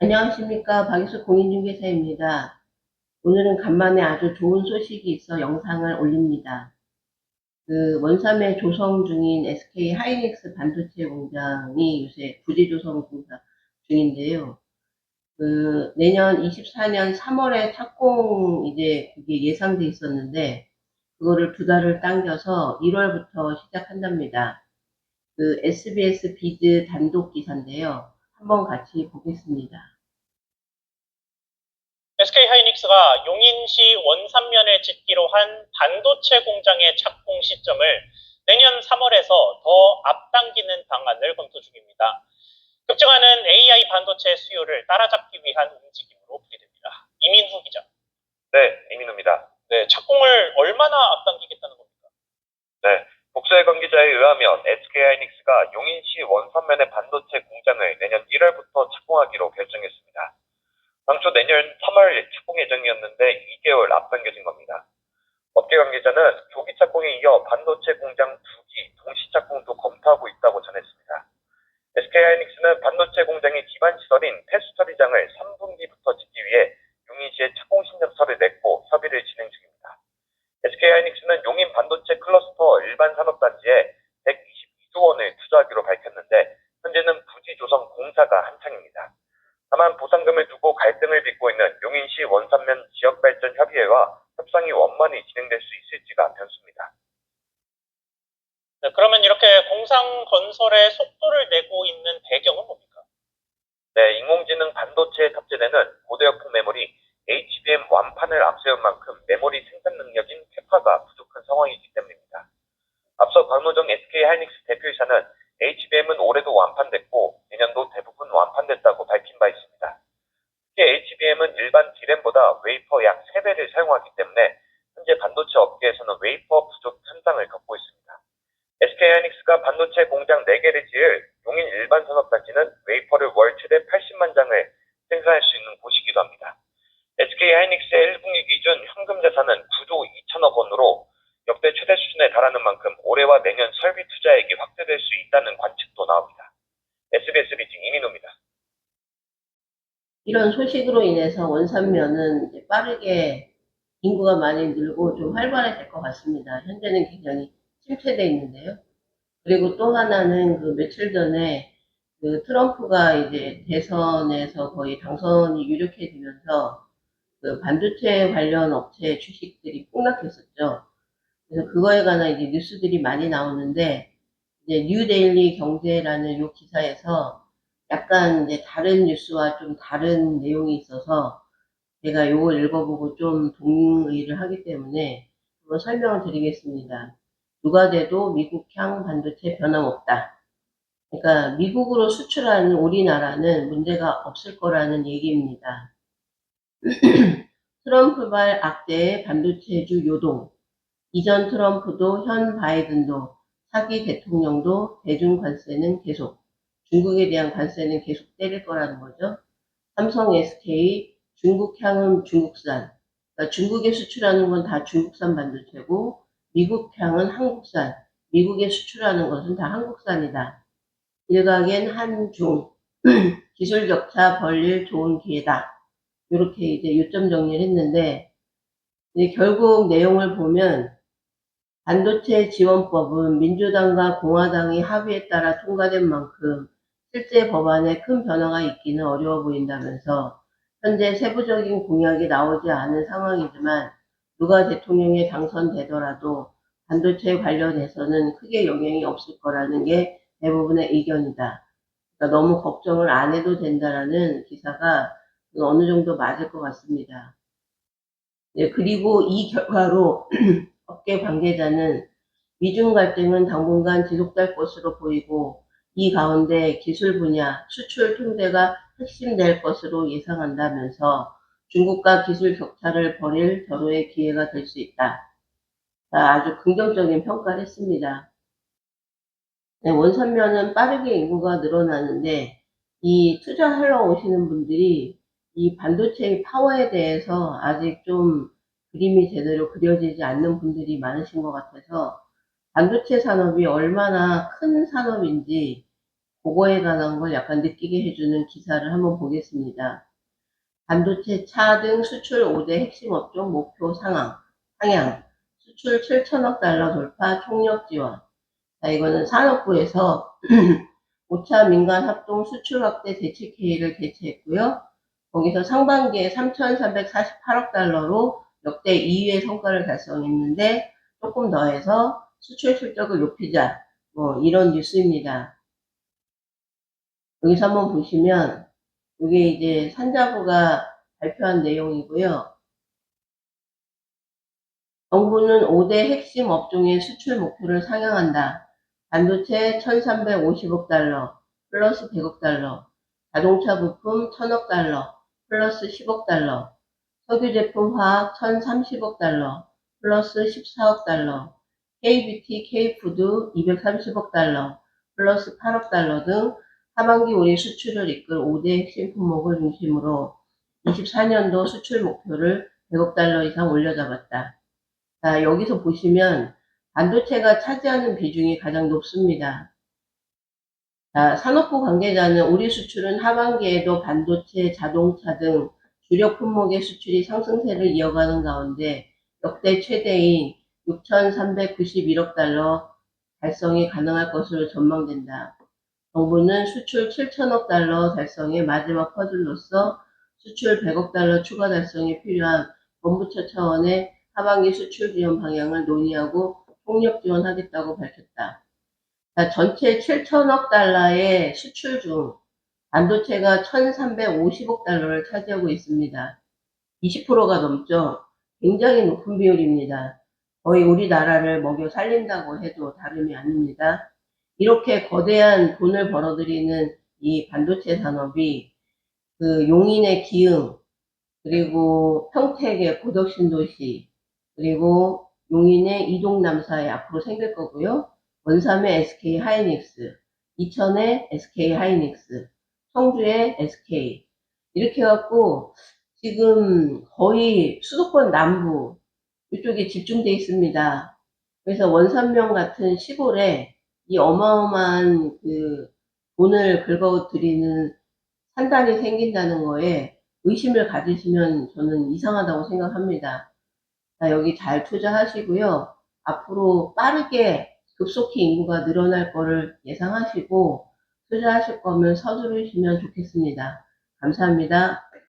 안녕하십니까. 박유수 공인중개사입니다. 오늘은 간만에 아주 좋은 소식이 있어 영상을 올립니다. 원삼에 조성 중인 SK 하이닉스 반도체 공장이 요새 부지 조성 공사 중인데요. 내년 24년 3월에 착공 이제 그게 예상돼 있었는데, 그거를 2달을 당겨서 1월부터 시작한답니다. SBS 비즈 단독 기사인데요. 한번 같이 보겠습니다. SK하이닉스가 용인시 원산면에 짓기로 한 반도체 공장의 착공 시점을 내년 3월에서 더 앞당기는 방안을 검토 중입니다. 급증하는 AI 반도체 수요를 따라잡기 위한 움직임으로 풀이됩니다. 이민후 기자. 네, 이민호입니다. 네, 착공을 얼마나 앞당기겠다는 겁니까? 네, 복수의 관계자에 의하면 SK하이닉스가 용인시 원산면의 반도체 공장을 내년 1월부터 착공하기로 결정했습니다. 당초 내년 3월 착공 예정이었는데 2개월 앞당겨진 겁니다. 업계 관계자는 조기 착공에 이어 반도체 공장 2기 동시 착공도 검토하고 있다고 전했습니다. SK하이닉스는 반도체 공장의 기반 시설인 폐수 처리장을 3분기부터 짓기 위해 용인시에 착공 신청서를 냈고 협의를 진행 중입니다. SK하이닉스는 용인 반도체 클러스터 일반 산업단지에 122조 원을 투자하기로 밝혔는데 현재는 부지 조성 공사가 한창입니다. 다만 보상금을 두고 갈등을 빚고 있는 용인시 원산면 지역발전협의회와 협상이 원만히 진행될 수 있을지가 변수입니다. 네, 그러면 이렇게 공장 건설에 속도를 내고 있는 배경은 뭡니까? 네, 인공지능 반도체에 탑재되는 고대역폭 메모리 HBM 완판을 앞세운 만큼 메모리 생산 능력인 캐파가 부족한 상황이기 때문입니다. 앞서 박노정 SK하이닉스 대표이사는 HBM은 올해도 완판됐고 내년도 대부분 완판됐다고 밝힌 바 있습니다. 특히 HBM은 일반 D램보다 웨이퍼 약 3배를 사용하기 때문에 현재 반도체 업계에서는 웨이퍼 부족 현상을 겪고 있습니다. SK하이닉스가 반도체 공장 4개를 지을 용인 일반 산업단지는 웨이퍼를 월 최대 80만 장을 생산할 수 있는 곳이기도 합니다. SK하이닉스의 1분기 기준 현금 자산은 9조 2천억 원으로 역대 최대 수준에 달하는 만큼 올해와 내년 설비 투자액이 확대될 수 있다는 관측도 나옵니다. SBS 비징 이민호입니다. 이런 소식으로 인해서 원산면은 이제 빠르게 인구가 많이 늘고 좀 활발해질 것 같습니다. 현재는 굉장히 침체되어 있는데요. 그리고 또 하나는 며칠 전에 트럼프가 이제 대선에서 거의 당선이 유력해지면서 반도체 관련 업체 주식들이 폭락했었죠. 그래서 그거에 관한 이제 뉴스들이 많이 나오는데, 이제 뉴데일리 경제라는 요 기사에서 약간 이제 다른 뉴스와 좀 다른 내용이 있어서 제가 요거 읽어보고 좀 동의를 하기 때문에 한번 설명을 드리겠습니다. 누가 돼도 미국향 반도체 변함없다. 그러니까 미국으로 수출하는 우리나라는 문제가 없을 거라는 얘기입니다. 트럼프발 악재의 반도체주 요동. 이전 트럼프도 현 바이든도 차기 대통령도 대중 관세는 계속, 중국에 대한 관세는 계속 때릴 거라는 거죠. 삼성, SK, 중국향은 중국산. 그러니까 중국에 수출하는 건 다 중국산 반도체고, 미국향은 한국산. 미국에 수출하는 것은 다 한국산이다. 일각엔 한중, 기술 격차 벌릴 좋은 기회다. 이렇게 이제 요점 정리를 했는데, 결국 내용을 보면 반도체 지원법은 민주당과 공화당이 합의에 따라 통과된 만큼 실제 법안에 큰 변화가 있기는 어려워 보인다면서 현재 세부적인 공약이 나오지 않은 상황이지만 누가 대통령에 당선되더라도 반도체 관련해서는 크게 영향이 없을 거라는 게 대부분의 의견이다. 그러니까 너무 걱정을 안 해도 된다라는 기사가 어느 정도 맞을 것 같습니다. 네, 그리고 이 결과로 업계 관계자는 미중 갈등은 당분간 지속될 것으로 보이고 이 가운데 기술 분야, 수출 통제가 핵심될 것으로 예상한다면서 중국과 기술 격차를 벌일 절호의 기회가 될 수 있다. 아주 긍정적인 평가를 했습니다. 네, 원산면은 빠르게 인구가 늘어나는데 이 투자하러 오시는 분들이 이 반도체의 파워에 대해서 아직 좀 그림이 제대로 그려지지 않는 분들이 많으신 것 같아서 반도체 산업이 얼마나 큰 산업인지 그거에 관한 걸 약간 느끼게 해주는 기사를 한번 보겠습니다. 반도체, 차 등 수출 5대 핵심 업종 목표 상향, 수출 7천억 달러 돌파 총력 지원. 자, 이거는 산업부에서 5차 민간 합동 수출 확대 대책회의를 개최했고요. 거기서 상반기에 3,348억 달러로 역대 2위의 성과를 달성했는데 조금 더해서 수출 실적을 높이자, 뭐 이런 뉴스입니다. 여기서 한번 보시면 이게 이제 산자부가 발표한 내용이고요. 정부는 5대 핵심 업종의 수출 목표를 상향한다. 반도체 1,350억 달러 플러스 100억 달러, 자동차 부품 1,000억 달러 플러스 10억 달러, 석유 제품 화학 1,030억 달러 플러스 14억 달러, K뷰티, K푸드 230억 달러 플러스 8억 달러 등 하반기 우리 수출을 이끌 5대 핵심 품목을 중심으로 24년도 수출 목표를 100억 달러 이상 올려잡았다. 자, 여기서 보시면 반도체가 차지하는 비중이 가장 높습니다. 자, 산업부 관계자는 우리 수출은 하반기에도 반도체, 자동차 등 주력 품목의 수출이 상승세를 이어가는 가운데 역대 최대인 6,391억 달러 달성이 가능할 것으로 전망된다. 정부는 수출 7천억 달러 달성의 마지막 퍼즐로서 수출 100억 달러 추가 달성이 필요한 본부처 차원의 하반기 수출 지원 방향을 논의하고 폭력 지원하겠다고 밝혔다. 자, 전체 7천억 달러의 수출 중 반도체가 1,350억 달러를 차지하고 있습니다. 20%가 넘죠. 굉장히 높은 비율입니다. 거의 우리나라를 먹여 살린다고 해도 다름이 아닙니다. 이렇게 거대한 돈을 벌어들이는 이 반도체 산업이 그 용인의 기흥, 그리고 평택의 고덕신도시, 그리고 용인의 이동남사에 앞으로 생길 거고요. 원삼의 SK 하이닉스, 이천의 SK 하이닉스, 청주의 SK. 이렇게 해갖고 지금 거의 수도권 남부 이쪽에 집중돼 있습니다. 그래서 원산명 같은 시골에 이 어마어마한 그 돈을 긁어들이는 산단이 생긴다는 거에 의심을 가지시면 저는 이상하다고 생각합니다. 자, 여기 잘 투자하시고요. 앞으로 빠르게 급속히 인구가 늘어날 거를 예상하시고 투자하실 거면 서두르시면 좋겠습니다. 감사합니다.